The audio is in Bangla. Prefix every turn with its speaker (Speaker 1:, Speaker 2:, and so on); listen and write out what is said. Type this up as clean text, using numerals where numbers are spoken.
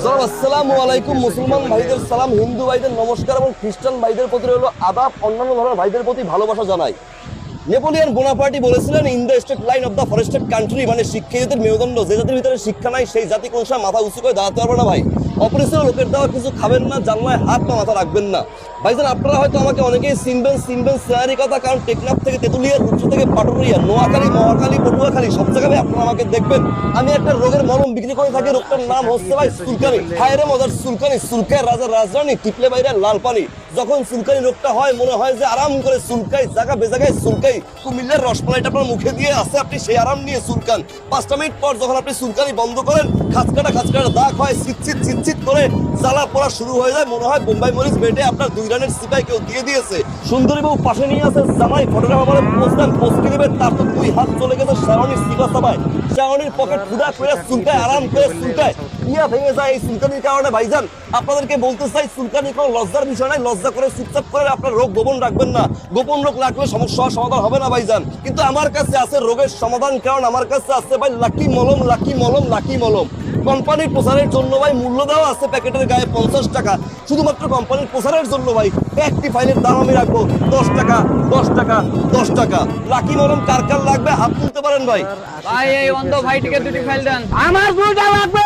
Speaker 1: আসসালামু আলাইকুম। মুসলমান ভাইদের সালাম, হিন্দু ভাইদের নমস্কার এবং খ্রিস্টান ভাইদের প্রতি হলো আদাব, অন্যান্য ধরনের ভাইদের প্রতি ভালোবাসা জানাই। নেপোলিয়ন বোনাপার্টি বলেছিলেন, in the state line of the forested country, মানে শিক্ষিতদের মেরুদণ্ড, যে জাতির ভিতরে শিক্ষা নাই সেই জাতি কোন সময় মাথা উঁচু করে দাঁড়াতে পারবে না ভাই। অপরিচিত লোকের দেওয়া কিছু খাবেন না, জানলায় হাত বা মাথা রাখবেন না। ভাইজান আপনারা হয়তো আমাকে অনেকেই চিনবেন সিনারি কথা, কারণ টেকনাফ থেকে তেতুলিয়া, রূপসা থেকে পাটুরিয়া, নোয়াখালী, মহাখালী, পটুয়াখালী সব জায়গায় আপনারা আমাকে দেখবেন। আমি একটা রোগের মলম বিক্রি করে থাকি, রোগটার নাম হচ্ছে ভাই চুলকানি। হায়রে মজার চুলকানি, চুলকায় রাজার রাজধানী, টিপলে বাইরে লাল পানি। যখন চুলকানি রোগটা হয় মনে হয় যে আরাম করে চুলকাই, জায়গা বেজাগায় চুলকাই। কুমিল্লার রসমালাইটা আপনার মুখে দিয়ে আসে, আপনি সেই আরাম নিয়ে চুলকান। 5টা মিনিট পর যখন আপনি চুলকানি বন্ধ করেন, খাঁচকাটা দাগ হয়, চিটচিট করে জ্বালা পড়া শুরু হয়ে যায়, মনে হয় বোম্বাই মরিচ বেটে আপনার 2 রানের সিপাই কেউ দিয়ে দিয়েছে। সুন্দরী বউ পাশে নিয়ে আছে, জামাই ফটোগ্রাফ আমার পোস্ট দিবে, তার তো 2 হাত চলে গেছে শাওনির সিপা সাবায়। শাওনির পকেট ফুটা করে চুলকায়, আরাম করে চুলকায়, ইয়া ভেঙে যায় এই চুলকানির কারণে। ভাইজান আপনাদেরকে বলতে চাই, চুলকানি কোনো লজ্জার বিষয় নাই। লজ্জা করে চুপচাপ করে আপনার রোগ গোপন রাখবেন না। গোপন রোগ রাখলে সমস্যা সমাধান হবে না ভাইজান। কিন্তু আমার কাছে আছে রোগের সমাধান, কারণ আমার কাছে আছে ভাই লাকি মলম, লাকি মলম, লাকি মলম। কোম্পানির প্রচারের জন্য ভাই মূল্য দেওয়া আছে প্যাকেটের গায়ে 50 টাকা, শুধুমাত্র কোম্পানির প্রচারের জন্য ভাই। একটি ফাইলের দাম আমি রাখবো 10 টাকা, 10 টাকা, 10 টাকা। লাকি মলম কার কার লাগবে হাত তুলতে পারেন ভাই।
Speaker 2: ভাই এই অন্ধ ভাইটিকে 2টি ফাইল দেন।
Speaker 3: আমার 2টা লাগবে।